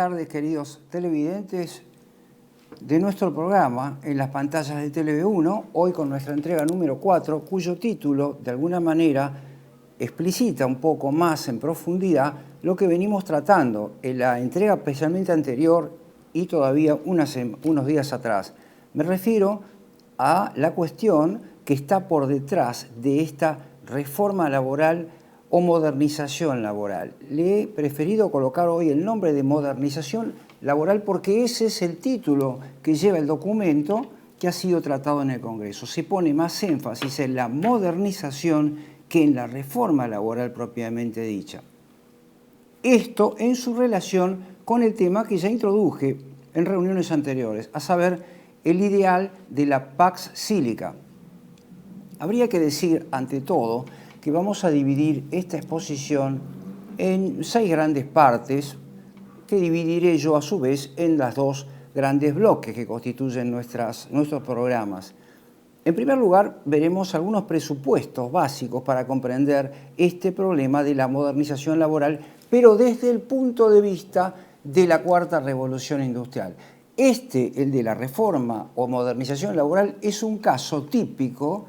tardes, queridos televidentes de nuestro programa en las pantallas de TV1, hoy con nuestra entrega número 4, cuyo título, de alguna manera, explicita un poco más en profundidad lo que venimos tratando en la entrega especialmente anterior y todavía unos días atrás. Me refiero a la cuestión que está por detrás de esta reforma laboral o modernización laboral. Le he preferido colocar hoy el nombre de modernización laboral porque ese es el título que lleva el documento que ha sido tratado en el Congreso. Se pone más énfasis en la modernización que en la reforma laboral propiamente dicha. Esto en su relación con el tema que ya introduje en reuniones anteriores, a saber, el ideal de la Pax Silica. Habría que decir, ante todo, que vamos a dividir esta exposición en 6 grandes partes, que dividiré yo a su vez en las 2 grandes bloques que constituyen nuestros programas. En primer lugar, veremos algunos presupuestos básicos para comprender este problema de la modernización laboral, pero desde el punto de vista de la cuarta revolución industrial. El de la reforma o modernización laboral, es un caso típico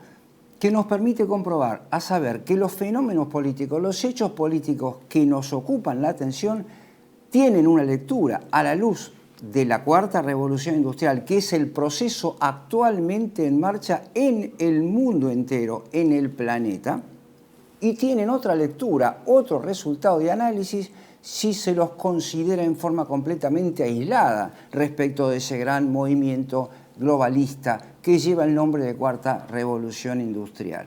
que nos permite comprobar, a saber, que los fenómenos políticos, los hechos políticos que nos ocupan la atención, tienen una lectura a la luz de la cuarta revolución industrial, que es el proceso actualmente en marcha en el mundo entero, en el planeta, y tienen otra lectura, otro resultado de análisis, si se los considera en forma completamente aislada respecto de ese gran movimiento globalista que lleva el nombre de cuarta revolución industrial.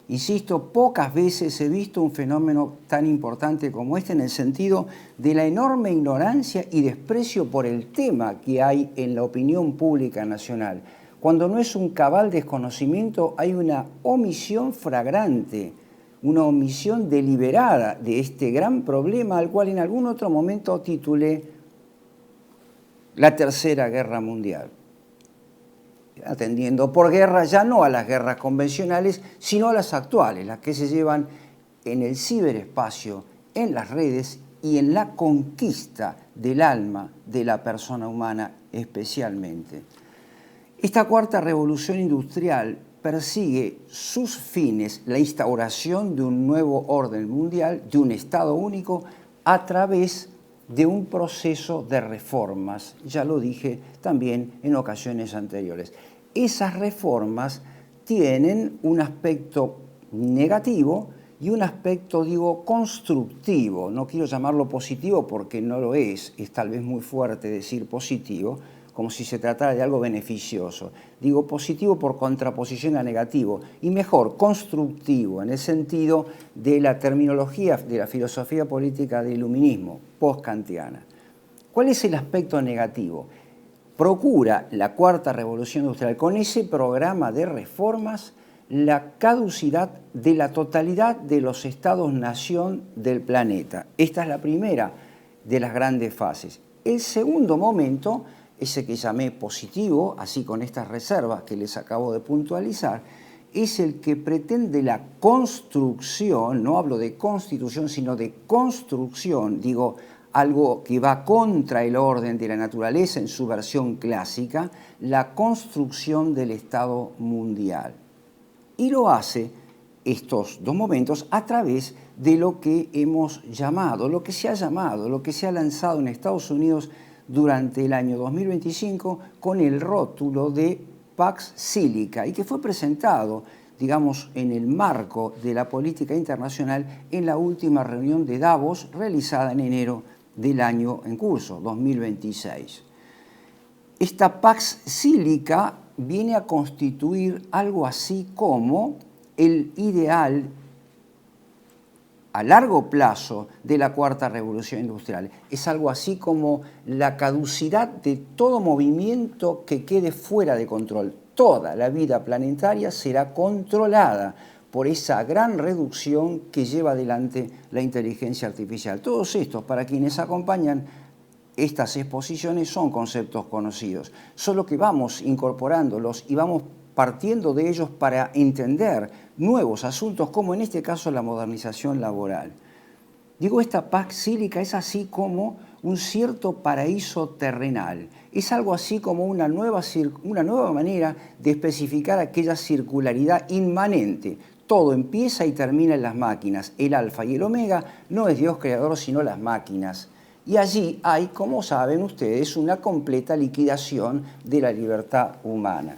Insisto, pocas veces he visto un fenómeno tan importante como este en el sentido de la enorme ignorancia y desprecio por el tema que hay en la opinión pública nacional. Cuando no es un cabal desconocimiento, hay una omisión flagrante, una omisión deliberada de este gran problema al cual en algún otro momento titulé la Tercera Guerra Mundial. Atendiendo por guerra ya no a las guerras convencionales, sino a las actuales, las que se llevan en el ciberespacio, en las redes y en la conquista del alma de la persona humana especialmente. Esta cuarta revolución industrial persigue sus fines, la instauración de un nuevo orden mundial, de un Estado único, a través de un proceso de reformas. Ya lo dije también en ocasiones anteriores. Esas reformas tienen un aspecto negativo y un aspecto, digo, constructivo. No quiero llamarlo positivo porque no lo es tal vez muy fuerte decir positivo, como si se tratara de algo beneficioso. Digo positivo por contraposición a negativo, y mejor, constructivo, en el sentido de la terminología de la filosofía política del iluminismo, post-kantiana. ¿Cuál es el aspecto negativo? Procura la cuarta revolución industrial con ese programa de reformas la caducidad de la totalidad de los estados-nación del planeta. Esta es la primera de las grandes fases. El segundo momento, ese que llamé positivo, así con estas reservas que les acabo de puntualizar, es el que pretende la construcción, no hablo de constitución, sino de construcción, digo, algo que va contra el orden de la naturaleza en su versión clásica, la construcción del Estado mundial. Y lo hace, estos 2 momentos, a través de lo que hemos llamado, lo que se ha lanzado en Estados Unidos durante el año 2025 con el rótulo de Pax Silica y que fue presentado, digamos, en el marco de la política internacional en la última reunión de Davos realizada en enero del año en curso, 2026. Esta Pax Silica viene a constituir algo así como el ideal a largo plazo de la cuarta revolución industrial. Es algo así como la caducidad de todo movimiento que quede fuera de control. Toda la vida planetaria será controlada por esa gran reducción que lleva adelante la inteligencia artificial. Todos estos, para quienes acompañan estas exposiciones, son conceptos conocidos, solo que vamos incorporándolos y vamos partiendo de ellos para entender nuevos asuntos, como en este caso la modernización laboral. Digo, esta Pax Silica es así como un cierto paraíso terrenal. Es algo así como una nueva manera de especificar aquella circularidad inmanente. Todo empieza y termina en las máquinas. El alfa y el omega no es Dios creador, sino las máquinas. Y allí hay, como saben ustedes, una completa liquidación de la libertad humana.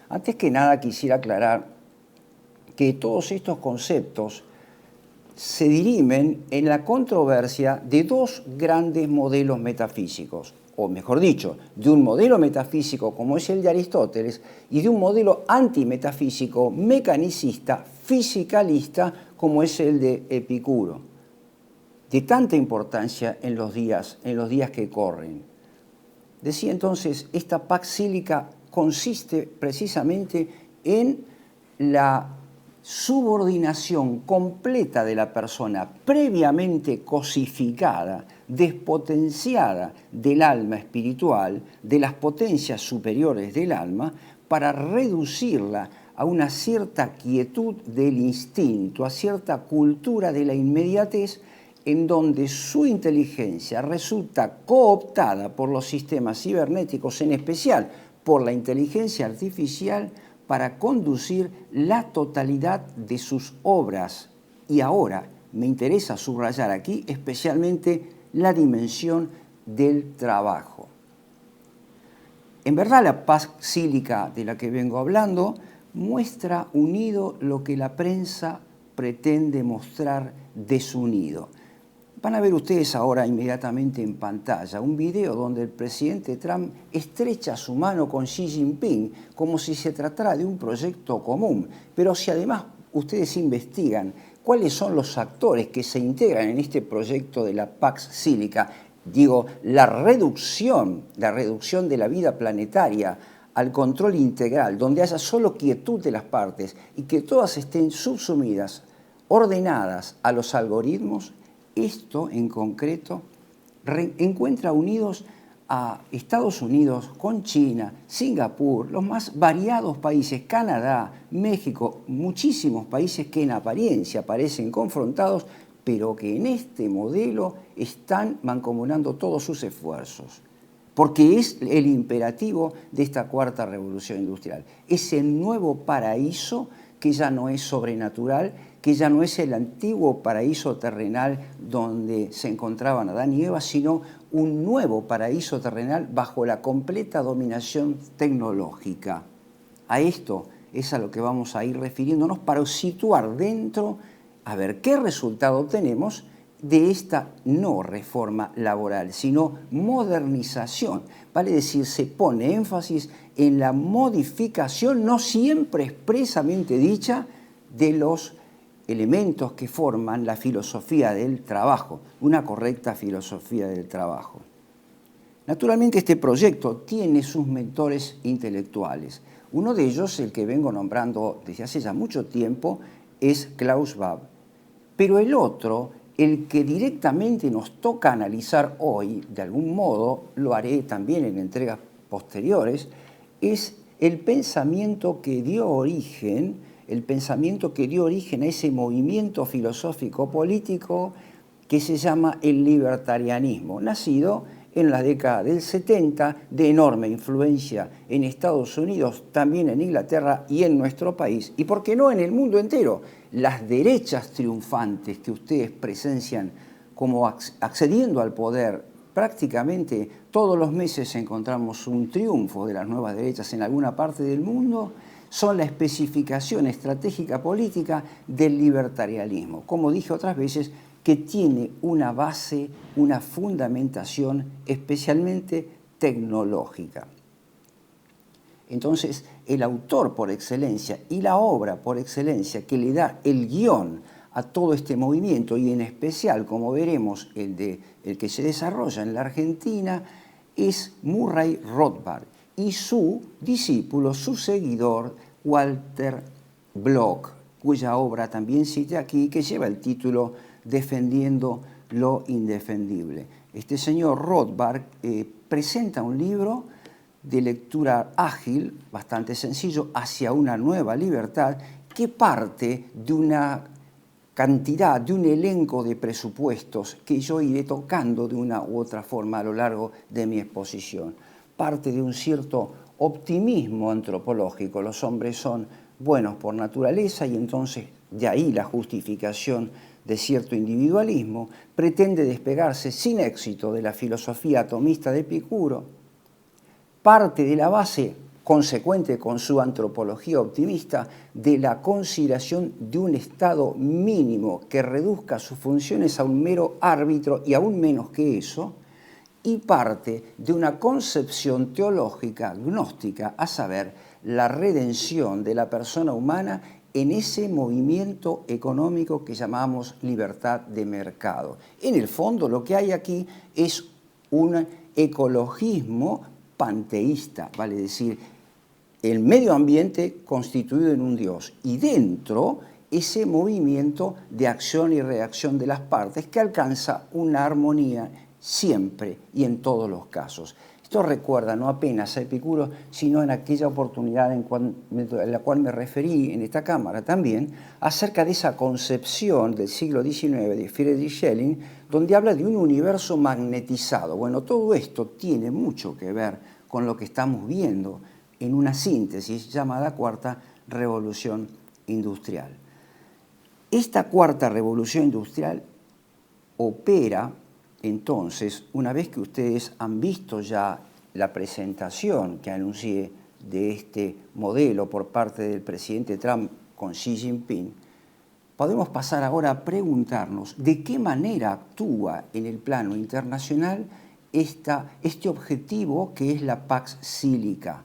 Antes que nada quisiera aclarar que todos estos conceptos se dirimen en la controversia de dos grandes modelos metafísicos, o mejor dicho, de un modelo metafísico como es el de Aristóteles y de un modelo antimetafísico, mecanicista, fisicalista como es el de Epicuro, de tanta importancia en los días que corren. Decía entonces, esta pax sílica consiste precisamente en la subordinación completa de la persona previamente cosificada, despotenciada del alma espiritual, de las potencias superiores del alma, para reducirla a una cierta quietud del instinto, a cierta cultura de la inmediatez, en donde su inteligencia resulta cooptada por los sistemas cibernéticos, en especial por la inteligencia artificial, para conducir la totalidad de sus obras. Y ahora me interesa subrayar aquí especialmente la dimensión del trabajo. En verdad, la paz sílica de la que vengo hablando muestra unido lo que la prensa pretende mostrar desunido. Van a ver ustedes ahora inmediatamente en pantalla un video donde el presidente Trump estrecha su mano con Xi Jinping como si se tratara de un proyecto común. Pero si además ustedes investigan cuáles son los actores que se integran en este proyecto de la Pax Sílica, digo, la reducción de la vida planetaria al control integral, donde haya solo quietud de las partes y que todas estén subsumidas, ordenadas a los algoritmos, esto en concreto encuentra unidos a Estados Unidos con China, Singapur, los más variados países, Canadá, México, muchísimos países que en apariencia parecen confrontados, pero que en este modelo están mancomunando todos sus esfuerzos. Porque es el imperativo de esta cuarta revolución industrial. Es el nuevo paraíso que ya no es sobrenatural, que ya no es el antiguo paraíso terrenal donde se encontraban Adán y Eva, sino un nuevo paraíso terrenal bajo la completa dominación tecnológica. A esto es a lo que vamos a ir refiriéndonos para situar dentro, a ver qué resultado obtenemos de esta no reforma laboral, sino modernización. Vale decir, se pone énfasis en la modificación, no siempre expresamente dicha, de los elementos que forman la filosofía del trabajo, una correcta filosofía del trabajo. Naturalmente este proyecto tiene sus mentores intelectuales. Uno de ellos, el que vengo nombrando desde hace ya mucho tiempo, es Klaus Schwab. Pero el otro, el que directamente nos toca analizar hoy, de algún modo, lo haré también en entregas posteriores, es el pensamiento que dio origen a ese movimiento filosófico-político que se llama el libertarianismo, nacido en la década del 70, de enorme influencia en Estados Unidos, también en Inglaterra y en nuestro país, y por qué no en el mundo entero. Las derechas triunfantes que ustedes presencian como accediendo al poder, prácticamente todos los meses encontramos un triunfo de las nuevas derechas en alguna parte del mundo, son la especificación estratégica política del libertarianismo. Como dije otras veces, que tiene una base, una fundamentación especialmente tecnológica. Entonces, el autor por excelencia y la obra por excelencia que le da el guión a todo este movimiento, y en especial, como veremos, el que se desarrolla en la Argentina, es Murray Rothbard y su discípulo, su seguidor, Walter Block, cuya obra también cité aquí, que lleva el título Defendiendo lo indefendible. Este señor Rothbard presenta un libro de lectura ágil, bastante sencillo, hacia una nueva libertad, que parte de una cantidad, de un elenco de presupuestos que yo iré tocando de una u otra forma a lo largo de mi exposición. Parte de un cierto optimismo antropológico. Los hombres son buenos por naturaleza y entonces de ahí la justificación de cierto individualismo. Pretende despegarse sin éxito de la filosofía atomista de Epicuro. Parte de la base consecuente con su antropología optimista de la consideración de un estado mínimo que reduzca sus funciones a un mero árbitro y aún menos que eso, y parte de una concepción teológica gnóstica, a saber, la redención de la persona humana en ese movimiento económico que llamamos libertad de mercado. En el fondo lo que hay aquí es un ecologismo panteísta, vale decir, el medio ambiente constituido en un Dios y dentro ese movimiento de acción y reacción de las partes que alcanza una armonía siempre y en todos los casos. Esto recuerda no apenas a Epicuro, sino en aquella oportunidad en la cual me referí en esta cámara también, acerca de esa concepción del siglo XIX de Friedrich Schelling, donde habla de un universo magnetizado. Bueno, todo esto tiene mucho que ver con lo que estamos viendo en una síntesis llamada Cuarta Revolución Industrial. Esta Cuarta Revolución Industrial opera, entonces, una vez que ustedes han visto ya la presentación que anuncié de este modelo por parte del presidente Trump con Xi Jinping, podemos pasar ahora a preguntarnos de qué manera actúa en el plano internacional este objetivo que es la Pax Silica.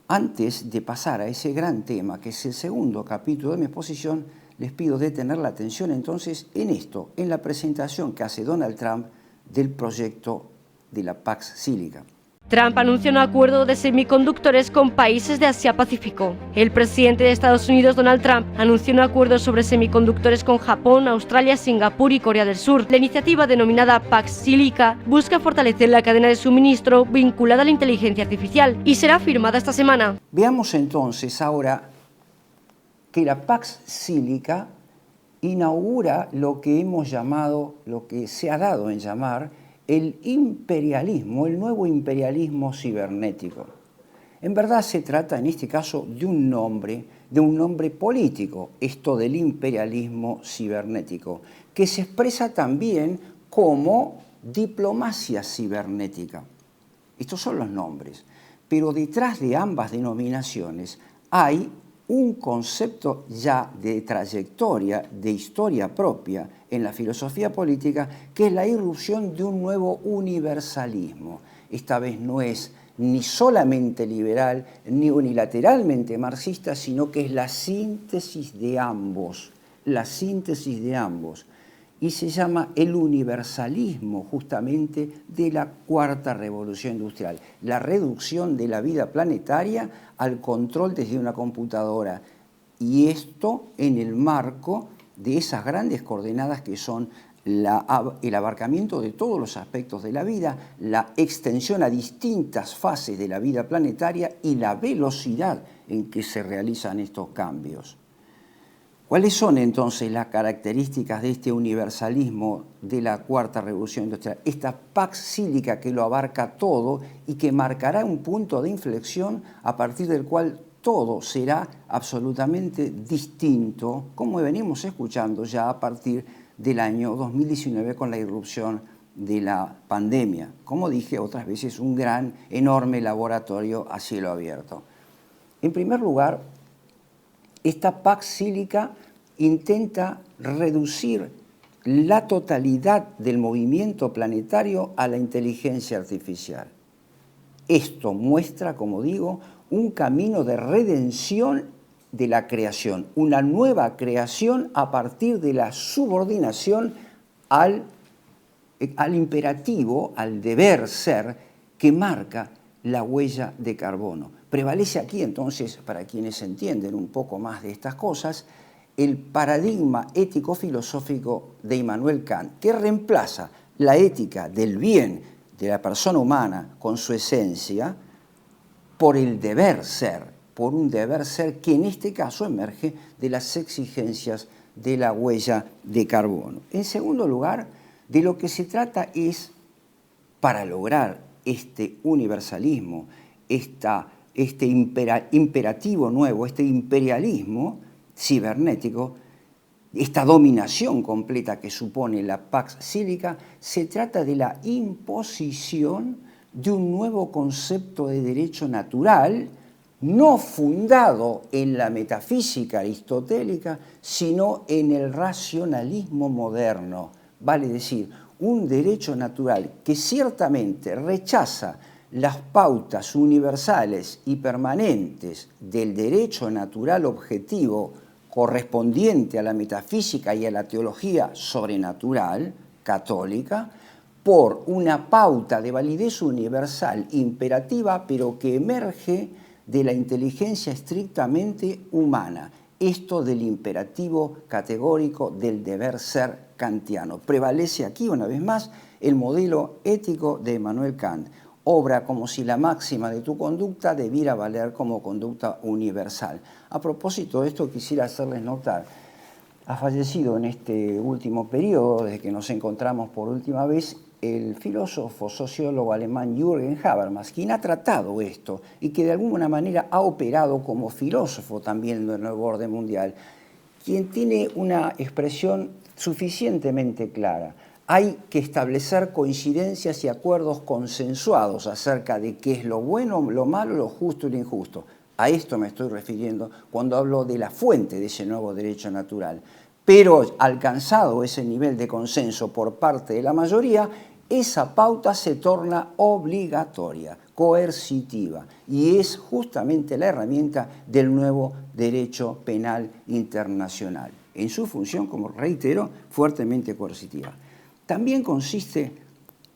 Antes de pasar a ese gran tema, que es el segundo capítulo de mi exposición, les pido detener la atención entonces en esto, en la presentación que hace Donald Trump del proyecto de la Pax Silica. Trump anunció un acuerdo de semiconductores con países de Asia-Pacífico. El presidente de Estados Unidos, Donald Trump, anunció un acuerdo sobre semiconductores con Japón, Australia, Singapur y Corea del Sur. La iniciativa denominada Pax Silica busca fortalecer la cadena de suministro vinculada a la inteligencia artificial y será firmada esta semana. Veamos entonces ahora que la Pax Silica inaugura lo que hemos llamado, lo que se ha dado en llamar el imperialismo, el nuevo imperialismo cibernético. En verdad se trata en este caso de un nombre político, esto del imperialismo cibernético, que se expresa también como diplomacia cibernética. Estos son los nombres, pero detrás de ambas denominaciones hay un concepto ya de trayectoria, de historia propia en la filosofía política, que es la irrupción de un nuevo universalismo. Esta vez no es ni solamente liberal, ni unilateralmente marxista, sino que es la síntesis de ambos, y se llama el universalismo justamente de la Cuarta Revolución Industrial, la reducción de la vida planetaria al control desde una computadora, y esto en el marco de esas grandes coordenadas que son el abarcamiento de todos los aspectos de la vida, la extensión a distintas fases de la vida planetaria y la velocidad en que se realizan estos cambios. ¿Cuáles son entonces las características de este universalismo de la Cuarta Revolución Industrial? Esta Pax Silica que lo abarca todo y que marcará un punto de inflexión a partir del cual todo será absolutamente distinto, como venimos escuchando ya a partir del año 2019 con la irrupción de la pandemia. Como dije otras veces, un gran, enorme laboratorio a cielo abierto. En primer lugar, esta Pax Silica intenta reducir la totalidad del movimiento planetario a la inteligencia artificial. Esto muestra, como digo, un camino de redención de la creación, una nueva creación a partir de la subordinación al imperativo, al deber ser que marca la huella de carbono. Prevalece aquí entonces, para quienes entienden un poco más de estas cosas, el paradigma ético-filosófico de Immanuel Kant, que reemplaza la ética del bien de la persona humana con su esencia por el deber ser, por un deber ser que en este caso emerge de las exigencias de la huella de carbono. En segundo lugar, de lo que se trata es, para lograr este universalismo, este imperativo nuevo, este imperialismo cibernético, esta dominación completa que supone la Pax Sílica, se trata de la imposición de un nuevo concepto de derecho natural, no fundado en la metafísica aristotélica, sino en el racionalismo moderno. Vale decir, un derecho natural que ciertamente rechaza las pautas universales y permanentes del derecho natural objetivo correspondiente a la metafísica y a la teología sobrenatural católica, por una pauta de validez universal imperativa, pero que emerge de la inteligencia estrictamente humana. Esto del imperativo categórico del deber ser kantiano. Prevalece aquí, una vez más, el modelo ético de Immanuel Kant. Obra como si la máxima de tu conducta debiera valer como conducta universal. A propósito de esto, quisiera hacerles notar, ha fallecido en este último periodo, desde que nos encontramos por última vez, el filósofo sociólogo alemán Jürgen Habermas, quien ha tratado esto y que de alguna manera ha operado como filósofo también del nuevo orden mundial, quien tiene una expresión suficientemente clara. Hay que establecer coincidencias y acuerdos consensuados acerca de qué es lo bueno, lo malo, lo justo y lo injusto. A esto me estoy refiriendo cuando hablo de la fuente de ese nuevo derecho natural. Pero alcanzado ese nivel de consenso por parte de la mayoría, esa pauta se torna obligatoria, coercitiva, y es justamente la herramienta del nuevo derecho penal internacional, en su función, como reitero, fuertemente coercitiva. También consiste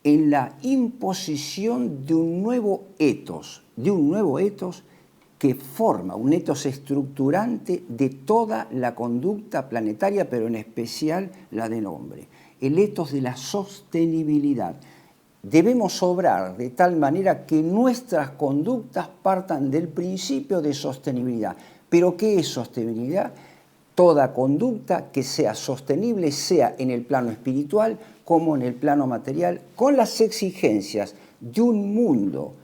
en la imposición de un nuevo etos que forma un etos estructurante de toda la conducta planetaria, pero en especial la del hombre. El etos de la sostenibilidad. Debemos obrar de tal manera que nuestras conductas partan del principio de sostenibilidad. ¿Pero qué es sostenibilidad? Toda conducta que sea sostenible, sea en el plano espiritual como en el plano material, con las exigencias de un mundo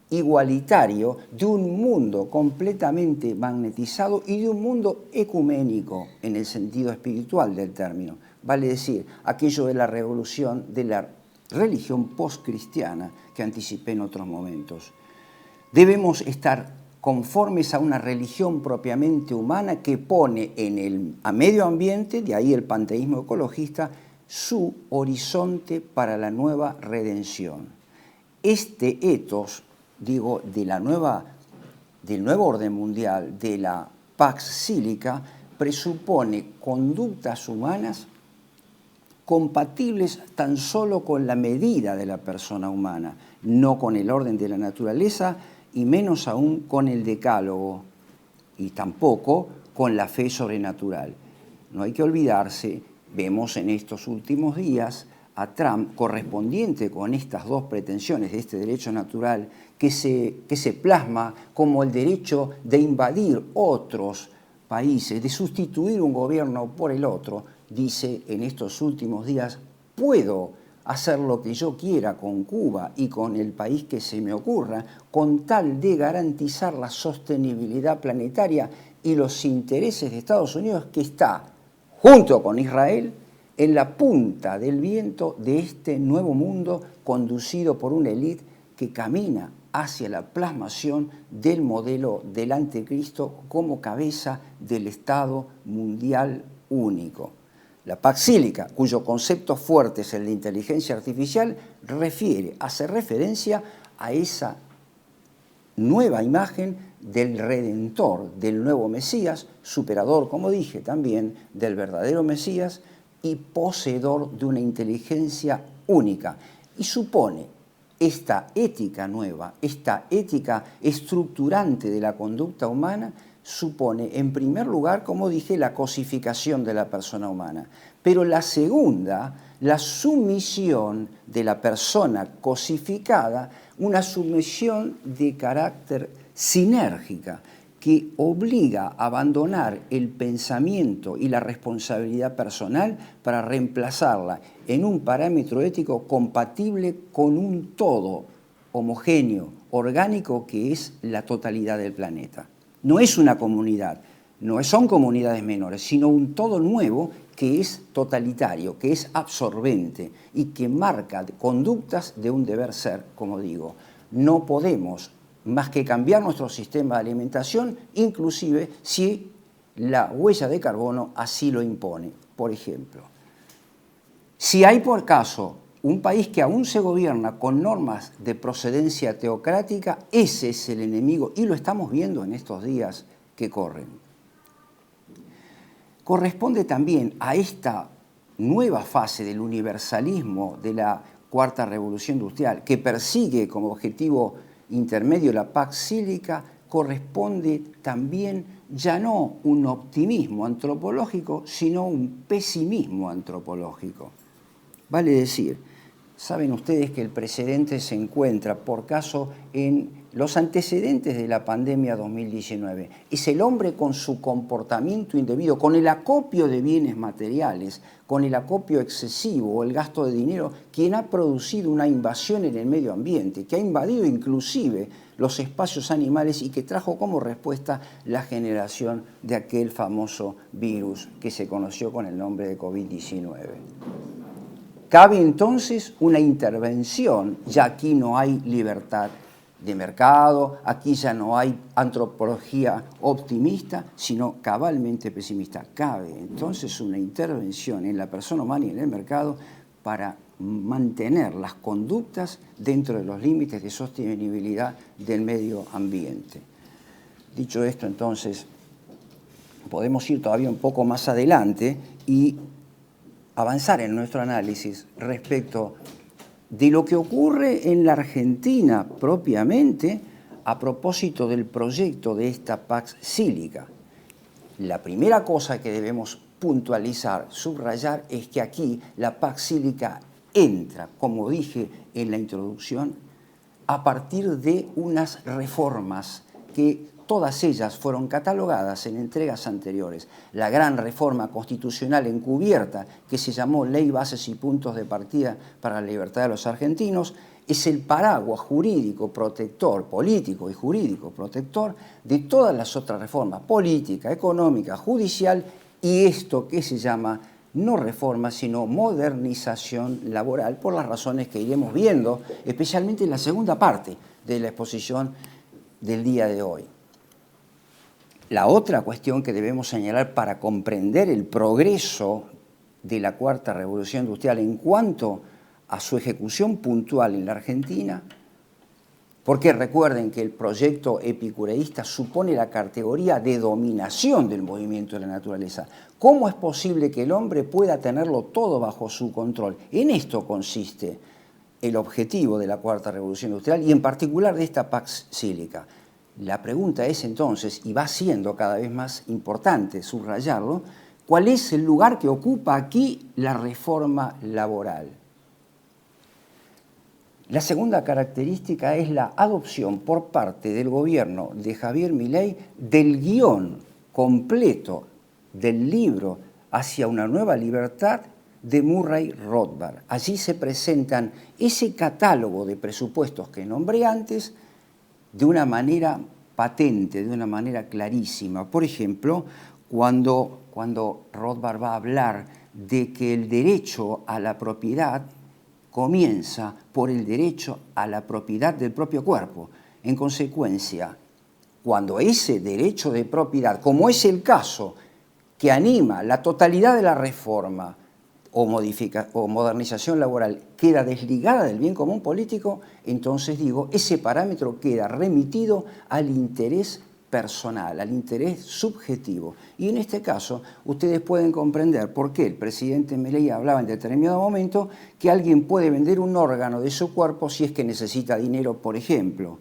igualitario, de un mundo completamente magnetizado y de un mundo ecuménico en el sentido espiritual del término. Vale decir, aquello de la revolución de la religión postcristiana que anticipé en otros momentos. Debemos estar conformes a una religión propiamente humana que pone a medio ambiente, de ahí el panteísmo ecologista, su horizonte para la nueva redención. Este etos, digo, del nuevo orden mundial, de la Pax Sílica, presupone conductas humanas compatibles tan solo con la medida de la persona humana, no con el orden de la naturaleza y menos aún con el decálogo y tampoco con la fe sobrenatural. No hay que olvidarse, vemos en estos últimos días a Trump, correspondiente con estas dos pretensiones de este derecho natural, que se plasma como el derecho de invadir otros países, de sustituir un gobierno por el otro, dice en estos últimos días, puedo hacer lo que yo quiera con Cuba y con el país que se me ocurra, con tal de garantizar la sostenibilidad planetaria y los intereses de Estados Unidos, que está, junto con Israel, en la punta del viento de este nuevo mundo conducido por una élite que camina hacia la plasmación del modelo del anticristo como cabeza del Estado mundial único. La Pax Sílica, cuyo concepto fuerte es el de inteligencia artificial, hace referencia a esa nueva imagen del Redentor, del nuevo Mesías, superador, como dije también, del verdadero Mesías y poseedor de una inteligencia única. Y supone esta ética nueva, esta ética estructurante de la conducta humana, supone, en primer lugar, como dije, la cosificación de la persona humana. Pero la segunda, la sumisión de la persona cosificada, una sumisión de carácter sinérgica, que obliga a abandonar el pensamiento y la responsabilidad personal para reemplazarla en un parámetro ético compatible con un todo homogéneo, orgánico, que es la totalidad del planeta. No es una comunidad, no son comunidades menores, sino un todo nuevo que es totalitario, que es absorbente y que marca conductas de un deber ser, como digo. No podemos más que cambiar nuestro sistema de alimentación, inclusive si la huella de carbono así lo impone. Por ejemplo, si hay por caso un país que aún se gobierna con normas de procedencia teocrática, ese es el enemigo y lo estamos viendo en estos días que corren. Corresponde también a esta nueva fase del universalismo de la Cuarta Revolución Industrial, que persigue como objetivo intermedio la Pax Sílica, corresponde también ya no un optimismo antropológico, sino un pesimismo antropológico. Vale decir, saben ustedes que el precedente se encuentra, por caso, en los antecedentes de la pandemia 2019. Es el hombre con su comportamiento indebido, con el acopio de bienes materiales, con el acopio excesivo o el gasto de dinero, quien ha producido una invasión en el medio ambiente, que ha invadido inclusive los espacios animales y que trajo como respuesta la generación de aquel famoso virus que se conoció con el nombre de COVID-19. Cabe entonces una intervención, ya aquí no hay libertad de mercado, aquí ya no hay antropología optimista, sino cabalmente pesimista. Cabe entonces una intervención en la persona humana y en el mercado para mantener las conductas dentro de los límites de sostenibilidad del medio ambiente. Dicho esto, entonces, podemos ir todavía un poco más adelante y avanzar en nuestro análisis respecto de lo que ocurre en la Argentina propiamente a propósito del proyecto de esta Pax Sílica. La primera cosa que debemos puntualizar, subrayar, es que aquí la Pax Sílica entra, como dije en la introducción, a partir de unas reformas que todas ellas fueron catalogadas en entregas anteriores. La gran reforma constitucional encubierta, que se llamó Ley, Bases y Puntos de Partida para la Libertad de los Argentinos, es el paraguas jurídico protector, político y jurídico protector de todas las otras reformas, política, económica, judicial, y esto que se llama no reforma, sino modernización laboral, por las razones que iremos viendo, especialmente en la segunda parte de la exposición del día de hoy. La otra cuestión que debemos señalar para comprender el progreso de la Cuarta Revolución Industrial en cuanto a su ejecución puntual en la Argentina, porque recuerden que el proyecto epicureísta supone la categoría de dominación del movimiento de la naturaleza. ¿Cómo es posible que el hombre pueda tenerlo todo bajo su control? En esto consiste el objetivo de la Cuarta Revolución Industrial y en particular de esta Pax Sílica. La pregunta es entonces, y va siendo cada vez más importante subrayarlo, ¿cuál es el lugar que ocupa aquí la reforma laboral? La segunda característica es la adopción por parte del gobierno de Javier Milei del guión completo del libro Hacia una nueva libertad de Murray Rothbard. Allí se presentan ese catálogo de presupuestos que nombré antes de una manera patente, de una manera clarísima. Por ejemplo, cuando Rothbard va a hablar de que el derecho a la propiedad comienza por el derecho a la propiedad del propio cuerpo. En consecuencia, cuando ese derecho de propiedad, como es el caso que anima la totalidad de la reforma o modernización laboral, queda desligada del bien común político, entonces digo, ese parámetro queda remitido al interés personal, al interés subjetivo. Y en este caso, ustedes pueden comprender por qué el presidente Milei hablaba en determinado momento que alguien puede vender un órgano de su cuerpo si es que necesita dinero, por ejemplo.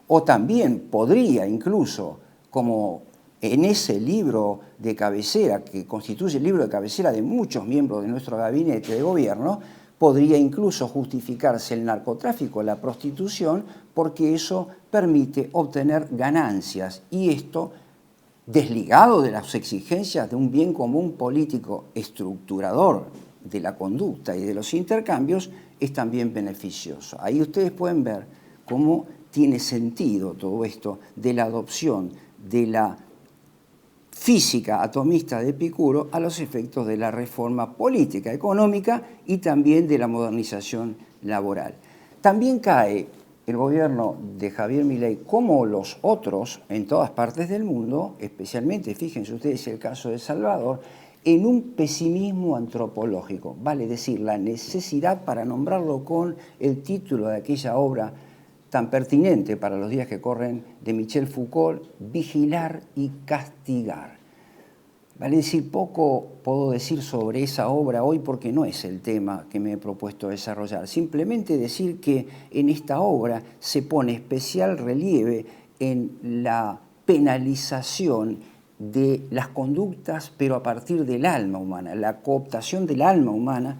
O también podría incluso, como en ese libro de cabecera, que constituye el libro de cabecera de muchos miembros de nuestro gabinete de gobierno, podría incluso justificarse el narcotráfico, la prostitución, porque eso permite obtener ganancias y esto desligado de las exigencias de un bien común político estructurador de la conducta y de los intercambios, es también beneficioso. Ahí ustedes pueden ver cómo tiene sentido todo esto de la adopción de la física atomista de Epicuro a los efectos de la reforma política, económica y también de la modernización laboral. También cae el gobierno de Javier Milei, como los otros en todas partes del mundo, especialmente, fíjense ustedes el caso de Salvador, en un pesimismo antropológico, vale decir, la necesidad, para nombrarlo con el título de aquella obra tan pertinente para los días que corren de Michel Foucault, vigilar y castigar. Vale decir, poco puedo decir sobre esa obra hoy porque no es el tema que me he propuesto desarrollar. Simplemente decir que en esta obra se pone especial relieve en la penalización de las conductas, pero a partir del alma humana, la cooptación del alma humana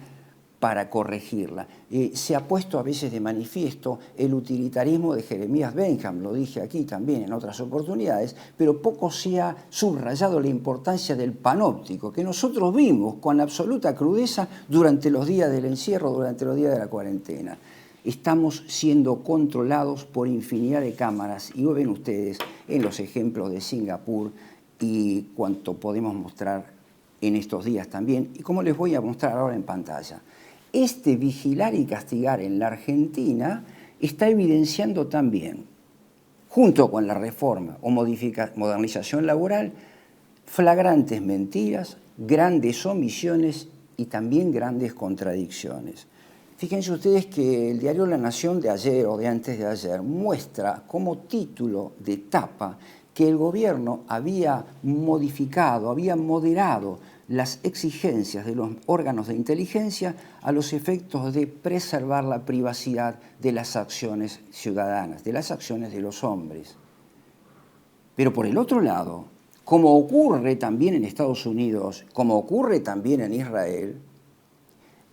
para corregirla. Se ha puesto a veces de manifiesto el utilitarismo de Jeremías Bentham, lo dije aquí también en otras oportunidades, pero poco se ha subrayado la importancia del panóptico, que nosotros vimos con absoluta crudeza durante los días del encierro, durante los días de la cuarentena. Estamos siendo controlados por infinidad de cámaras, y lo ven ustedes en los ejemplos de Singapur y cuanto podemos mostrar en estos días también, y como les voy a mostrar ahora en pantalla. Este vigilar y castigar en la Argentina está evidenciando también, junto con la reforma o modernización laboral, flagrantes mentiras, grandes omisiones y también grandes contradicciones. Fíjense ustedes que el diario La Nación de ayer o de antes de ayer muestra como título de tapa que el gobierno había modificado, había moderado las exigencias de los órganos de inteligencia a los efectos de preservar la privacidad de las acciones ciudadanas, de las acciones de los hombres. Pero por el otro lado, como ocurre también en Estados Unidos, como ocurre también en Israel,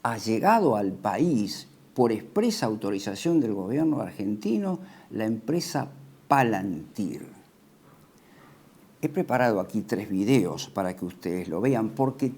ha llegado al país, por expresa autorización del gobierno argentino, la empresa Palantir. He preparado aquí 3 videos para que ustedes lo vean porque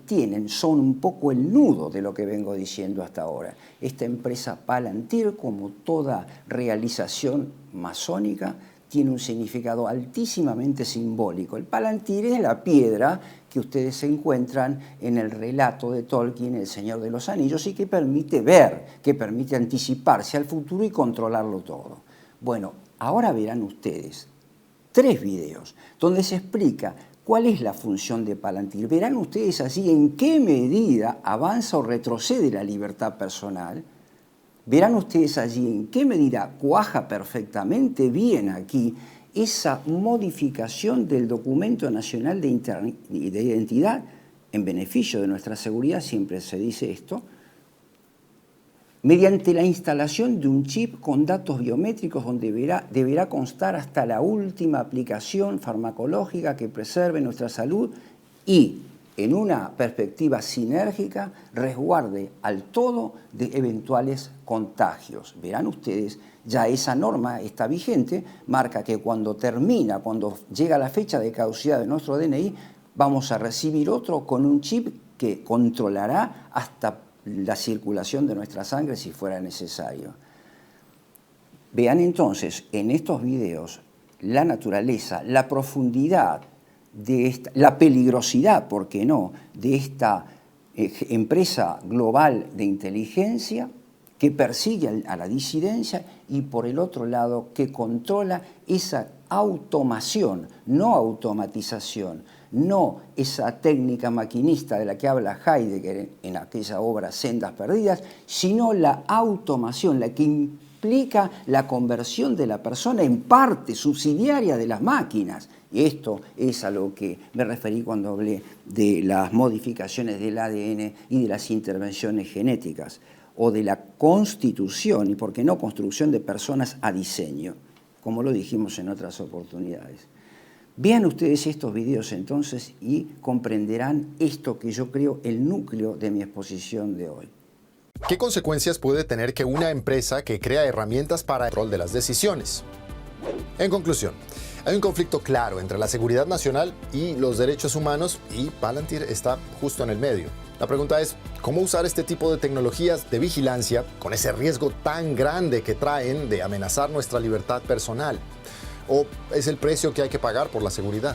son un poco el nudo de lo que vengo diciendo hasta ahora. Esta empresa Palantir, como toda realización masónica, tiene un significado altísimamente simbólico. El Palantir es la piedra que ustedes encuentran en el relato de Tolkien, El Señor de los Anillos, y que permite ver, que permite anticiparse al futuro y controlarlo todo. Bueno, ahora verán ustedes 3 videos donde se explica cuál es la función de Palantir. Verán ustedes así en qué medida avanza o retrocede la libertad personal. Verán ustedes allí en qué medida cuaja perfectamente bien aquí esa modificación del documento nacional de identidad en beneficio de nuestra seguridad, siempre se dice esto, mediante la instalación de un chip con datos biométricos donde deberá constar hasta la última aplicación farmacológica que preserve nuestra salud y, en una perspectiva sinérgica, resguarde al todo de eventuales contagios. Verán ustedes, ya esa norma está vigente, marca que cuando llega la fecha de caducidad de nuestro DNI, vamos a recibir otro con un chip que controlará hasta la circulación de nuestra sangre si fuera necesario. Vean entonces en estos videos la naturaleza, la profundidad, la peligrosidad, ¿por qué no?, de esta empresa global de inteligencia que persigue a la disidencia y por el otro lado que controla esa automación, no automatización, no esa técnica maquinista de la que habla Heidegger en aquella obra Sendas Perdidas, sino la automación, la que implica la conversión de la persona en parte subsidiaria de las máquinas. Y esto es a lo que me referí cuando hablé de las modificaciones del ADN y de las intervenciones genéticas, o de la constitución, y por qué no construcción de personas a diseño, como lo dijimos en otras oportunidades. Vean ustedes estos videos entonces y comprenderán esto que yo creo el núcleo de mi exposición de hoy. ¿Qué consecuencias puede tener que una empresa que crea herramientas para el control de las decisiones? En conclusión, Hay un conflicto claro entre la seguridad nacional y los derechos humanos y Palantir está justo en el medio. La pregunta es, ¿cómo usar este tipo de tecnologías de vigilancia con ese riesgo tan grande que traen de amenazar nuestra libertad personal? ¿O es el precio que hay que pagar por la seguridad?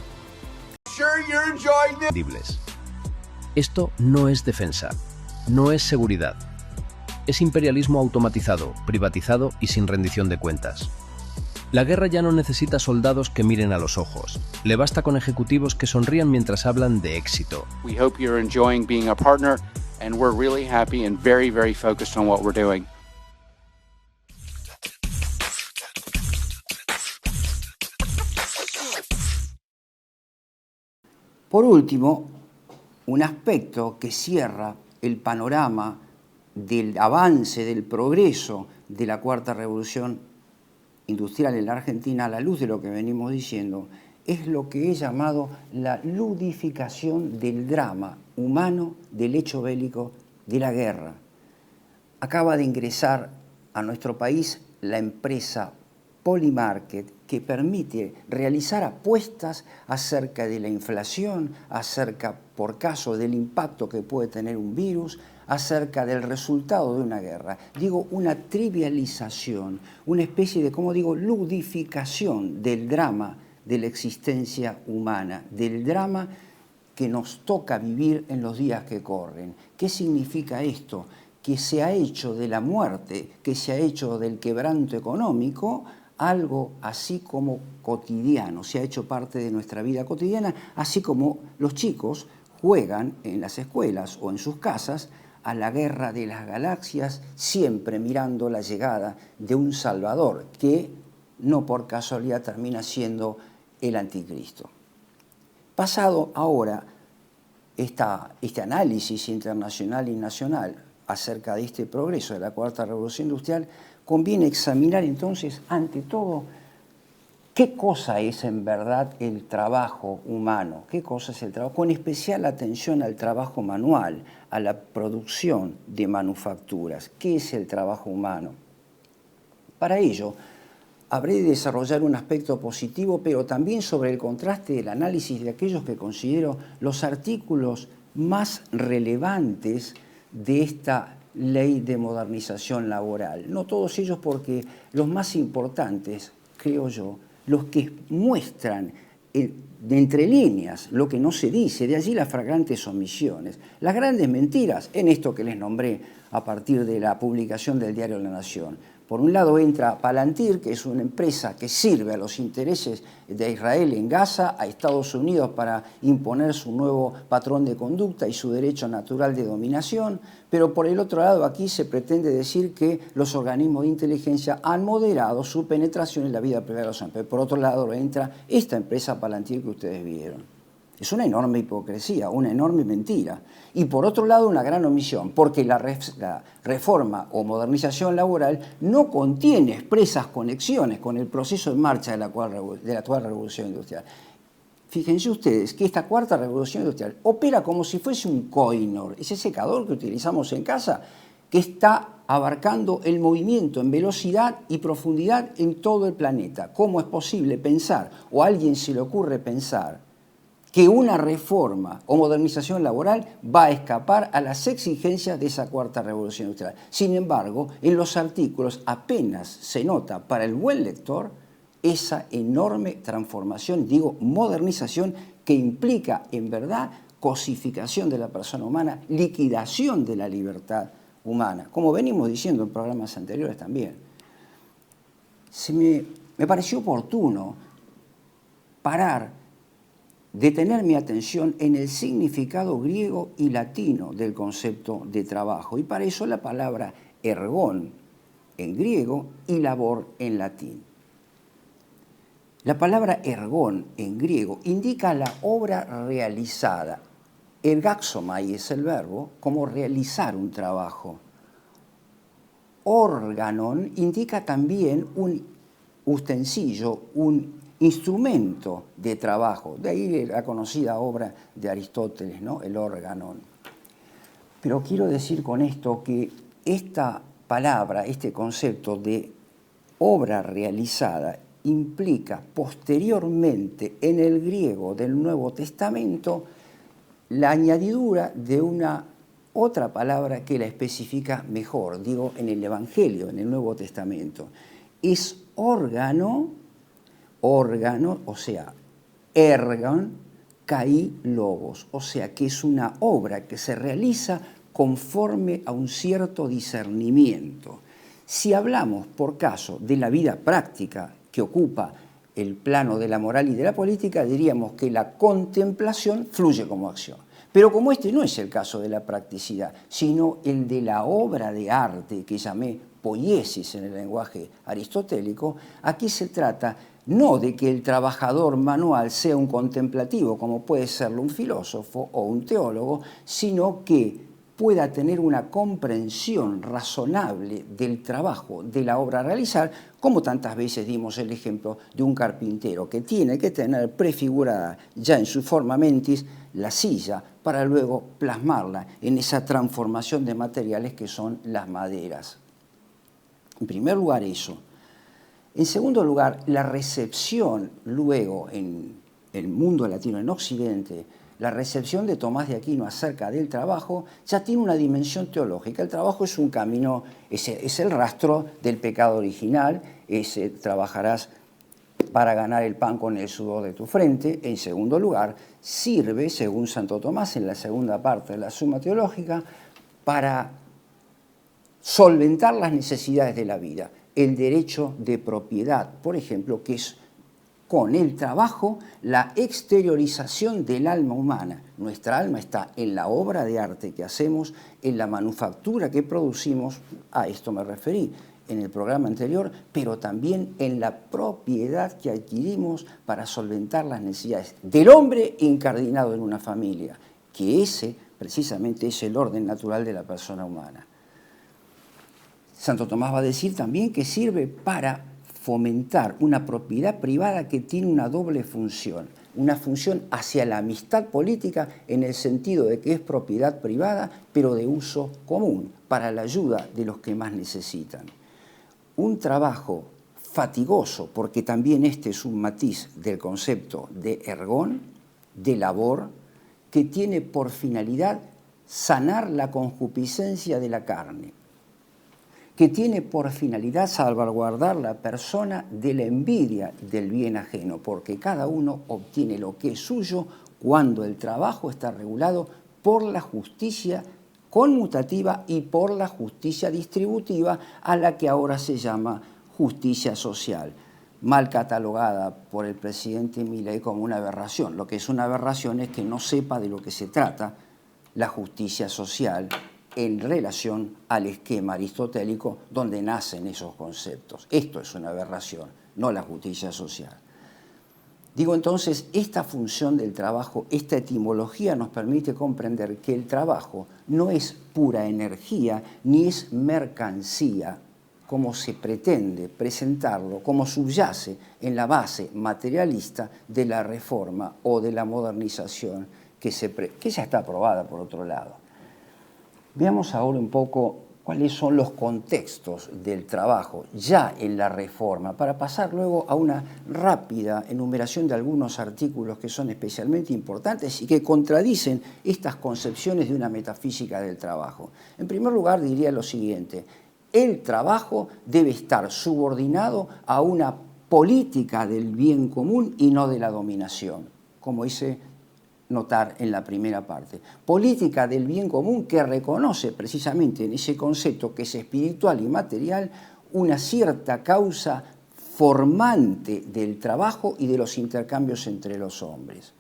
Esto no es defensa, no es seguridad. Es imperialismo automatizado, privatizado y sin rendición de cuentas. La guerra ya no necesita soldados que miren a los ojos. Le basta con ejecutivos que sonrían mientras hablan de éxito. We hope you're enjoying being a partner, and we're really happy and very, very focused on what we're doing. Por último, un aspecto que cierra el panorama del avance, del progreso de la cuarta revolución industrial en la Argentina, a la luz de lo que venimos diciendo, es lo que he llamado la ludificación del drama humano, del hecho bélico, de la guerra. Acaba de ingresar a nuestro país la empresa Polymarket, que permite realizar apuestas acerca de la inflación, acerca, por caso, del impacto que puede tener un virus, acerca del resultado de una guerra. Digo, una trivialización, una especie de, como digo, ludificación del drama de la existencia humana, del drama que nos toca vivir en los días que corren. ¿Qué significa esto? Que se ha hecho de la muerte, que se ha hecho del quebranto económico, algo así como cotidiano, se ha hecho parte de nuestra vida cotidiana, así como los chicos juegan en las escuelas o en sus casas a la guerra de las galaxias, siempre mirando la llegada de un Salvador, que no por casualidad termina siendo el anticristo. Pasado ahora este análisis internacional y nacional acerca de este progreso de la cuarta revolución industrial, conviene examinar entonces, ante todo, qué cosa es en verdad el trabajo humano, qué cosa es el trabajo, con especial atención al trabajo manual, a la producción de manufacturas. ¿Qué es el trabajo humano? Para ello, habré de desarrollar un aspecto positivo, pero también sobre el contraste del análisis de aquellos que considero los artículos más relevantes de esta ley de modernización laboral. No todos ellos, porque los más importantes, creo yo, los que muestran de entre líneas lo que no se dice, de allí las flagrantes omisiones, las grandes mentiras en esto que les nombré a partir de la publicación del diario La Nación. Por un lado entra Palantir, que es una empresa que sirve a los intereses de Israel en Gaza, a Estados Unidos para imponer su nuevo patrón de conducta y su derecho natural de dominación, pero por el otro lado aquí se pretende decir que los organismos de inteligencia han moderado su penetración en la vida privada de los hombres. Por otro lado entra esta empresa Palantir que ustedes vieron. Es una enorme hipocresía, una enorme mentira. Y por otro lado, una gran omisión, porque la reforma o modernización laboral no contiene expresas conexiones con el proceso en marcha de la actual revolución industrial. Fíjense ustedes que esta cuarta revolución industrial opera como si fuese un Kohinoor, ese secador que utilizamos en casa, que está abarcando el movimiento en velocidad y profundidad en todo el planeta. ¿Cómo es posible pensar, o a alguien se le ocurre pensar, que una reforma o modernización laboral va a escapar a las exigencias de esa cuarta revolución industrial? Sin embargo, en los artículos apenas se nota para el buen lector esa enorme transformación, digo, modernización, que implica en verdad cosificación de la persona humana, liquidación de la libertad humana, como venimos diciendo en programas anteriores también. Me pareció oportuno detener mi atención en el significado griego y latino del concepto de trabajo, y para eso la palabra ergón en griego y labor en latín. La palabra ergón en griego indica la obra realizada. Ergaxomai es el verbo, como realizar un trabajo. Organon indica también un utensilio, un instrumento de trabajo. De ahí la conocida obra de Aristóteles, ¿no? El organon. Pero quiero decir con esto que esta palabra, este concepto de obra realizada, implica posteriormente en el griego del Nuevo Testamento la añadidura de una otra palabra que la especifica mejor, digo, en el Evangelio, en el Nuevo Testamento. Es órgano, o sea, ergon, kai logos, o sea, que es una obra que se realiza conforme a un cierto discernimiento. Si hablamos, por caso, de la vida práctica que ocupa el plano de la moral y de la política, diríamos que la contemplación fluye como acción. Pero como este no es el caso de la practicidad, sino el de la obra de arte que llamé poiesis en el lenguaje aristotélico, aquí se trata no de que el trabajador manual sea un contemplativo, como puede serlo un filósofo o un teólogo, sino que pueda tener una comprensión razonable del trabajo, de la obra a realizar, como tantas veces dimos el ejemplo de un carpintero que tiene que tener prefigurada ya en su forma mentis la silla para luego plasmarla en esa transformación de materiales que son las maderas. En primer lugar eso. En segundo lugar, la recepción luego en el mundo latino, en Occidente, la recepción de Tomás de Aquino acerca del trabajo ya tiene una dimensión teológica. El trabajo es un camino, es el rastro del pecado original, trabajarás para ganar el pan con el sudor de tu frente. En segundo lugar, sirve, según Santo Tomás, en la segunda parte de la Suma Teológica, para solventar las necesidades de la vida. El derecho de propiedad, por ejemplo, que es con el trabajo la exteriorización del alma humana. Nuestra alma está en la obra de arte que hacemos, en la manufactura que producimos, a esto me referí en el programa anterior, pero también en la propiedad que adquirimos para solventar las necesidades del hombre incardinado en una familia, que ese precisamente es el orden natural de la persona humana. Santo Tomás va a decir también que sirve para fomentar una propiedad privada que tiene una doble función. Una función hacia la amistad política en el sentido de que es propiedad privada, pero de uso común, para la ayuda de los que más necesitan. Un trabajo fatigoso, porque también este es un matiz del concepto de ergón, de labor, que tiene por finalidad sanar la concupiscencia de la carne, que tiene por finalidad salvaguardar la persona de la envidia del bien ajeno, porque cada uno obtiene lo que es suyo cuando el trabajo está regulado por la justicia conmutativa y por la justicia distributiva, a la que ahora se llama justicia social, mal catalogada por el presidente Milei como una aberración. Lo que es una aberración es que no sepa de lo que se trata la justicia social en relación al esquema aristotélico donde nacen esos conceptos. Esto es una aberración, no la justicia social. Digo entonces, esta función del trabajo, esta etimología nos permite comprender que el trabajo no es pura energía ni es mercancía, como se pretende presentarlo, como subyace en la base materialista de la reforma o de la modernización que ya está aprobada por otro lado. Veamos ahora un poco cuáles son los contextos del trabajo ya en la reforma, para pasar luego a una rápida enumeración de algunos artículos que son especialmente importantes y que contradicen estas concepciones de una metafísica del trabajo. En primer lugar, diría lo siguiente: el trabajo debe estar subordinado a una política del bien común y no de la dominación, como hice notar en la primera parte. Política del bien común que reconoce precisamente en ese concepto que es espiritual y material una cierta causa formante del trabajo y de los intercambios entre los hombres.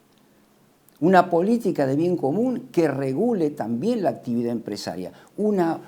Una política de bien común que regule también la actividad empresaria. Una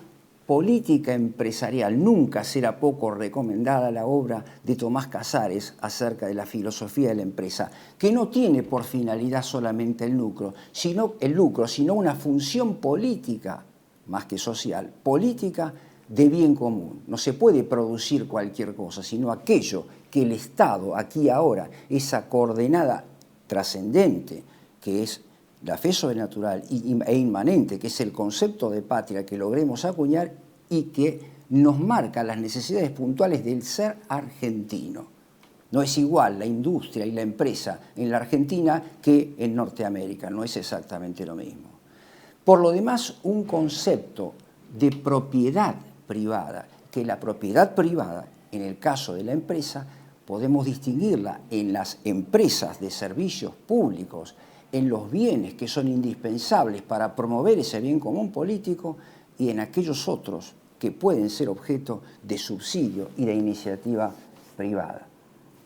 política empresarial, nunca será poco recomendada la obra de Tomás Casares acerca de la filosofía de la empresa, que no tiene por finalidad solamente el lucro, sino una función política, más que social, política de bien común. No se puede producir cualquier cosa, sino aquello que el Estado, aquí y ahora, esa coordenada trascendente, que es la fe sobrenatural e inmanente, que es el concepto de patria que logremos acuñar y que nos marca las necesidades puntuales del ser argentino. No es igual la industria y la empresa en la Argentina que en Norteamérica, no es exactamente lo mismo. Por lo demás, un concepto de propiedad privada, que la propiedad privada, en el caso de la empresa, podemos distinguirla en las empresas de servicios públicos, en los bienes que son indispensables para promover ese bien común político y en aquellos otros que pueden ser objeto de subsidio y de iniciativa privada.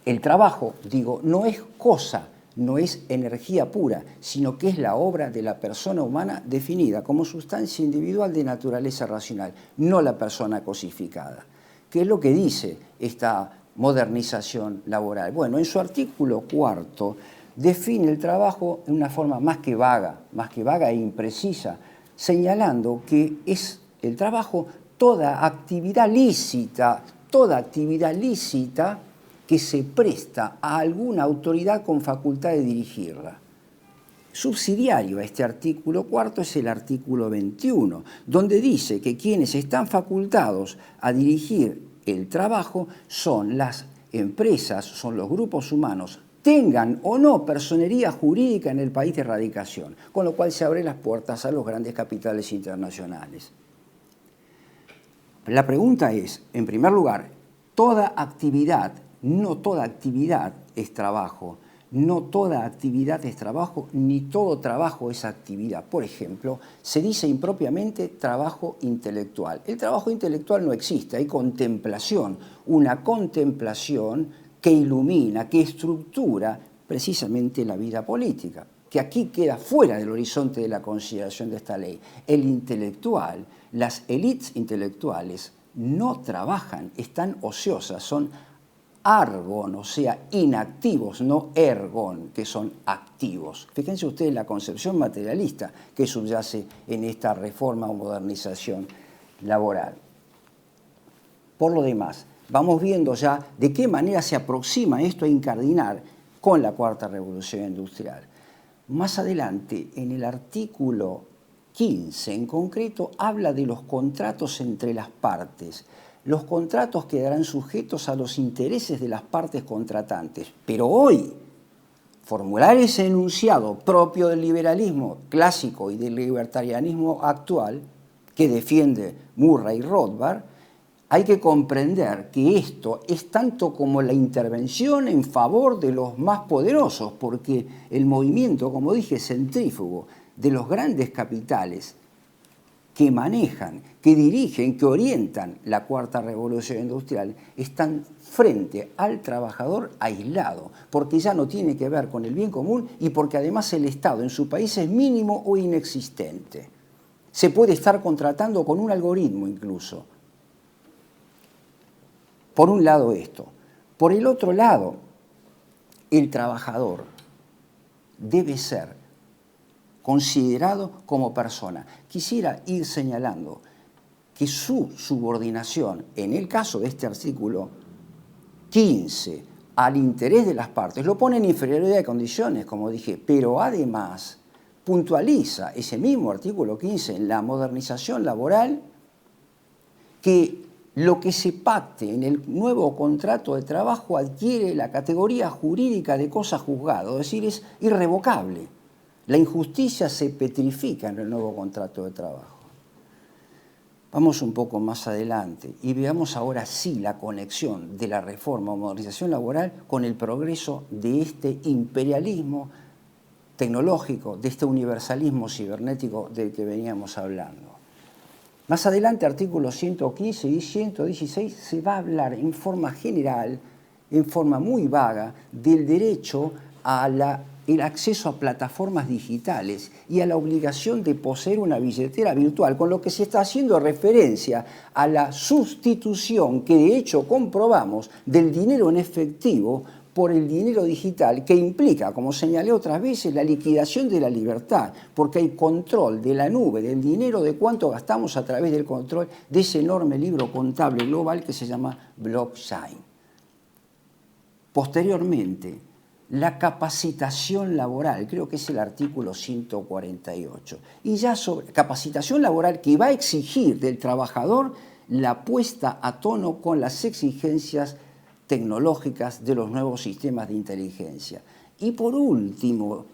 El trabajo, digo, no es cosa, no es energía pura, sino que es la obra de la persona humana definida como sustancia individual de naturaleza racional, no la persona cosificada. ¿Qué es lo que dice esta modernización laboral? Bueno, en su artículo 4 define el trabajo de una forma más que vaga e imprecisa, señalando que es el trabajo toda actividad lícita que se presta a alguna autoridad con facultad de dirigirla. Subsidiario a este artículo 4 es el artículo 21, donde dice que quienes están facultados a dirigir el trabajo son las empresas, son los grupos humanos, tengan o no personería jurídica en el país de radicación, con lo cual se abren las puertas a los grandes capitales internacionales. La pregunta es, en primer lugar, toda actividad, no toda actividad es trabajo, no toda actividad es trabajo, ni todo trabajo es actividad. Por ejemplo, se dice impropiamente trabajo intelectual. El trabajo intelectual no existe, hay contemplación, una contemplación que ilumina, que estructura precisamente la vida política, que aquí queda fuera del horizonte de la consideración de esta ley. El intelectual, las élites intelectuales no trabajan, están ociosas, son argon, o sea, inactivos, no ergon, que son activos. Fíjense ustedes la concepción materialista que subyace en esta reforma o modernización laboral. Por lo demás, vamos viendo ya de qué manera se aproxima esto a incardinar con la Cuarta Revolución Industrial. Más adelante, en el artículo 15 en concreto, habla de los contratos entre las partes. Los contratos quedarán sujetos a los intereses de las partes contratantes. Pero hoy, formular ese enunciado propio del liberalismo clásico y del libertarianismo actual, que defiende Murray y Rothbard, hay que comprender que esto es tanto como la intervención en favor de los más poderosos, porque el movimiento, como dije, centrífugo de los grandes capitales que manejan, que dirigen, que orientan la Cuarta Revolución Industrial, están frente al trabajador aislado, porque ya no tiene que ver con el bien común y porque además el Estado en su país es mínimo o inexistente. Se puede estar contratando con un algoritmo incluso. Por un lado esto. Por el otro lado, el trabajador debe ser considerado como persona. Quisiera ir señalando que su subordinación, en el caso de este artículo 15, al interés de las partes, lo pone en inferioridad de condiciones, como dije, pero además puntualiza ese mismo artículo 15 en la modernización laboral que lo que se pacte en el nuevo contrato de trabajo adquiere la categoría jurídica de cosa juzgada, es decir, es irrevocable. La injusticia se petrifica en el nuevo contrato de trabajo. Vamos un poco más adelante y veamos ahora sí la conexión de la reforma o modernización laboral con el progreso de este imperialismo tecnológico, de este universalismo cibernético del que veníamos hablando. Más adelante, artículos 115 y 116, se va a hablar en forma general, en forma muy vaga, del derecho a el acceso a plataformas digitales y a la obligación de poseer una billetera virtual, con lo que se está haciendo referencia a la sustitución que de hecho comprobamos del dinero en efectivo por el dinero digital, que implica, como señalé otras veces, la liquidación de la libertad, porque hay control de la nube, del dinero, de cuánto gastamos a través del control de ese enorme libro contable global que se llama blockchain. Posteriormente, la capacitación laboral, creo que es el artículo 148, y ya sobre capacitación laboral que va a exigir del trabajador la puesta a tono con las exigencias tecnológicas de los nuevos sistemas de inteligencia. Y por último,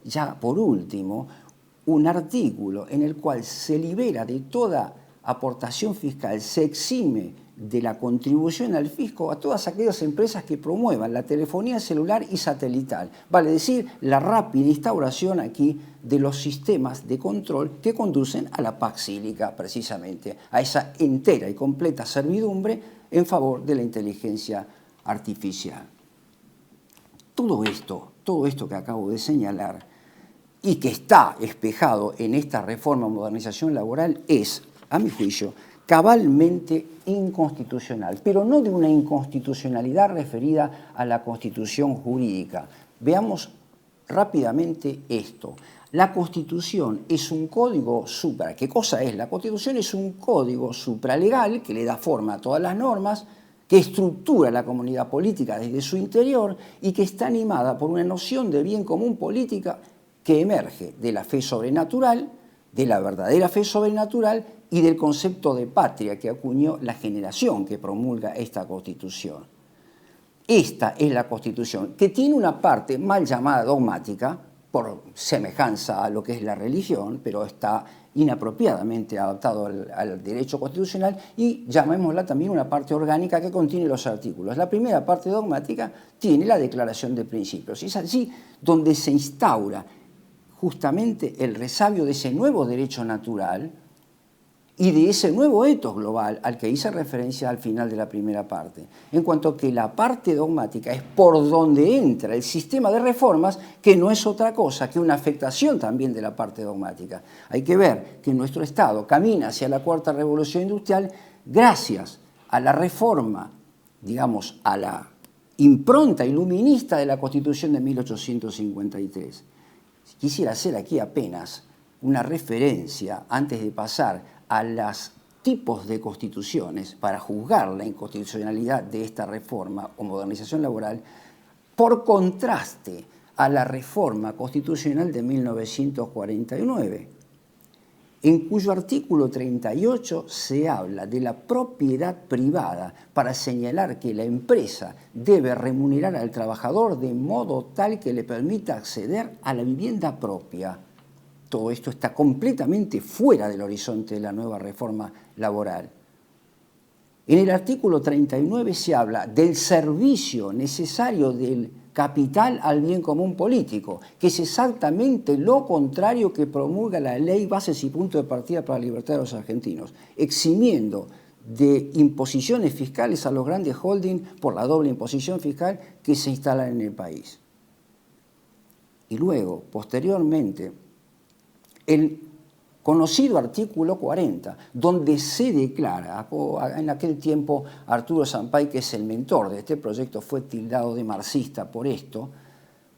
un artículo en el cual se libera de toda aportación fiscal, se exime de la contribución al fisco a todas aquellas empresas que promuevan la telefonía celular y satelital, vale decir, la rápida instauración aquí de los sistemas de control que conducen a la paz cívica, precisamente, a esa entera y completa servidumbre en favor de la inteligencia artificial. Todo esto que acabo de señalar y que está espejado en esta reforma o modernización laboral es, a mi juicio, cabalmente inconstitucional, pero no de una inconstitucionalidad referida a la Constitución jurídica. Veamos rápidamente esto. La Constitución es un código supra. ¿Qué cosa es? La Constitución es un código supralegal que le da forma a todas las normas, que estructura la comunidad política desde su interior y que está animada por una noción de bien común política que emerge de la fe sobrenatural, de la verdadera fe sobrenatural y del concepto de patria que acuñó la generación que promulga esta Constitución. Esta es la Constitución, que tiene una parte mal llamada dogmática, por semejanza a lo que es la religión, pero está inapropiadamente adaptado al derecho constitucional, y llamémosla también una parte orgánica que contiene los artículos. La primera parte dogmática tiene la Declaración de Principios, y es allí donde se instaura justamente el resabio de ese nuevo derecho natural y de ese nuevo etos global al que hice referencia al final de la primera parte, en cuanto que la parte dogmática es por donde entra el sistema de reformas, que no es otra cosa que una afectación también de la parte dogmática. Hay que ver que nuestro Estado camina hacia la cuarta revolución industrial gracias a la reforma, digamos, a la impronta iluminista de la Constitución de 1853. Quisiera hacer aquí apenas una referencia, antes de pasar a los tipos de constituciones para juzgar la inconstitucionalidad de esta reforma o modernización laboral, por contraste a la reforma constitucional de 1949, en cuyo artículo 38 se habla de la propiedad privada para señalar que la empresa debe remunerar al trabajador de modo tal que le permita acceder a la vivienda propia. Todo esto está completamente fuera del horizonte de la nueva reforma laboral. En el artículo 39 se habla del servicio necesario del capital al bien común político, que es exactamente lo contrario que promulga la ley Bases y Puntos de Partida para la Libertad de los Argentinos, eximiendo de imposiciones fiscales a los grandes holdings por la doble imposición fiscal que se instalan en el país. Y luego, posteriormente, el conocido artículo 40, donde se declara, en aquel tiempo Arturo Sampay, que es el mentor de este proyecto, fue tildado de marxista por esto,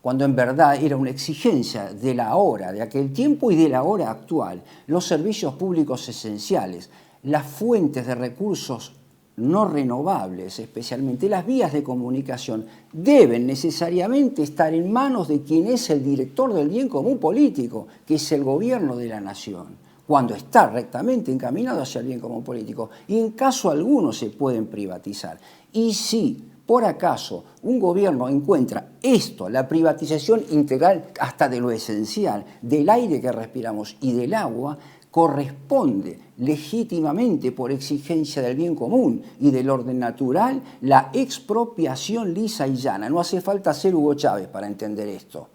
cuando en verdad era una exigencia de la hora, de aquel tiempo y de la hora actual, los servicios públicos esenciales, las fuentes de recursos no renovables, especialmente las vías de comunicación, deben necesariamente estar en manos de quien es el director del bien común político, que es el gobierno de la nación, cuando está rectamente encaminado hacia el bien común político, y en caso alguno se pueden privatizar. Y si por acaso un gobierno encuentra esto, la privatización integral hasta de lo esencial, del aire que respiramos y del agua, corresponde legítimamente por exigencia del bien común y del orden natural la expropiación lisa y llana. No hace falta ser Hugo Chávez para entender esto.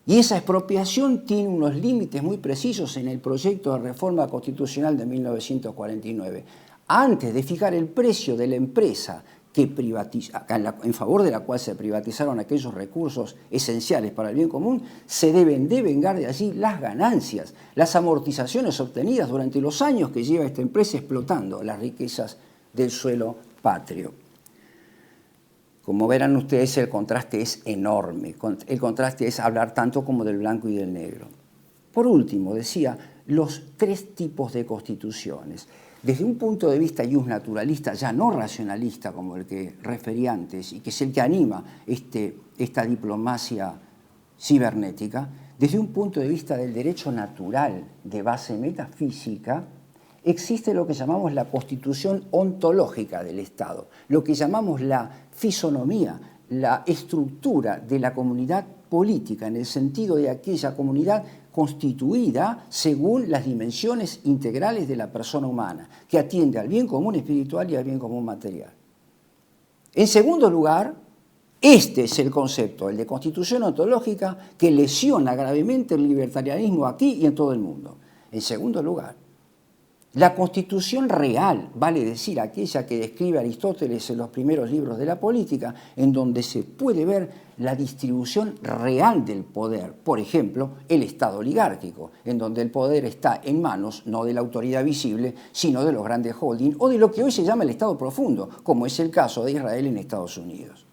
Y esa expropiación tiene unos límites muy precisos en el proyecto de reforma constitucional de 1949. Antes de fijar el precio de la empresa que privatiza, en favor de la cual se privatizaron aquellos recursos esenciales para el bien común, se deben devengar de allí las ganancias, las amortizaciones obtenidas durante los años que lleva esta empresa explotando las riquezas del suelo patrio. Como verán ustedes, el contraste es enorme. El contraste es hablar tanto como del blanco y del negro. Por último, decía, los tres tipos de constituciones. Desde un punto de vista naturalista, ya no racionalista como el que referí antes, y que es el que anima esta diplomacia cibernética, desde un punto de vista del derecho natural de base metafísica, existe lo que llamamos la constitución ontológica del Estado, lo que llamamos la fisonomía, la estructura de la comunidad política, en el sentido de aquella comunidad constituida según las dimensiones integrales de la persona humana, que atiende al bien común espiritual y al bien común material. En segundo lugar, este es el concepto, el de constitución ontológica, que lesiona gravemente el libertarianismo aquí y en todo el mundo. En segundo lugar, la constitución real, vale decir, aquella que describe Aristóteles en los primeros libros de la política, en donde se puede ver la distribución real del poder. Por ejemplo, el Estado oligárquico, en donde el poder está en manos no de la autoridad visible, sino de los grandes holdings, o de lo que hoy se llama el Estado profundo, como es el caso de Israel en Estados Unidos.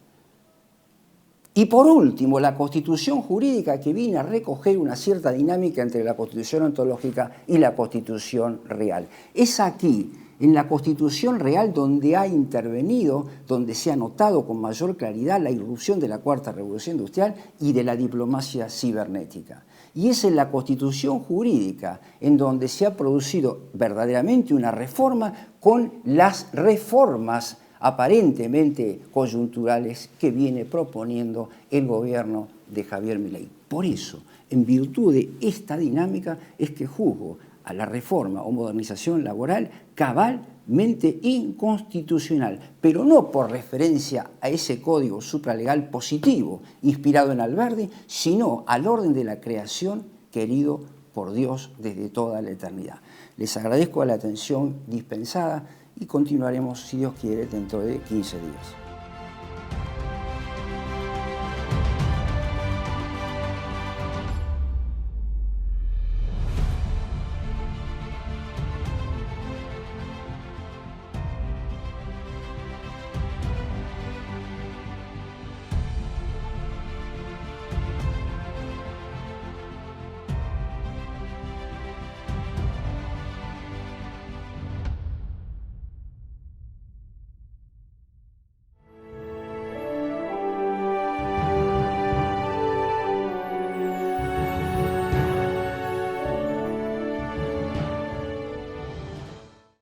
Y por último, la constitución jurídica, que viene a recoger una cierta dinámica entre la constitución ontológica y la constitución real. Es aquí, en la constitución real, donde ha intervenido, donde se ha notado con mayor claridad la irrupción de la cuarta revolución industrial y de la diplomacia cibernética. Y es en la constitución jurídica en donde se ha producido verdaderamente una reforma con las reformas aparentemente coyunturales que viene proponiendo el gobierno de Javier Milei. Por eso, en virtud de esta dinámica, es que juzgo a la reforma o modernización laboral cabalmente inconstitucional, pero no por referencia a ese código supralegal positivo inspirado en Alberdi, sino al orden de la creación querido por Dios desde toda la eternidad. Les agradezco la atención dispensada y continuaremos, si Dios quiere, dentro de 15 días.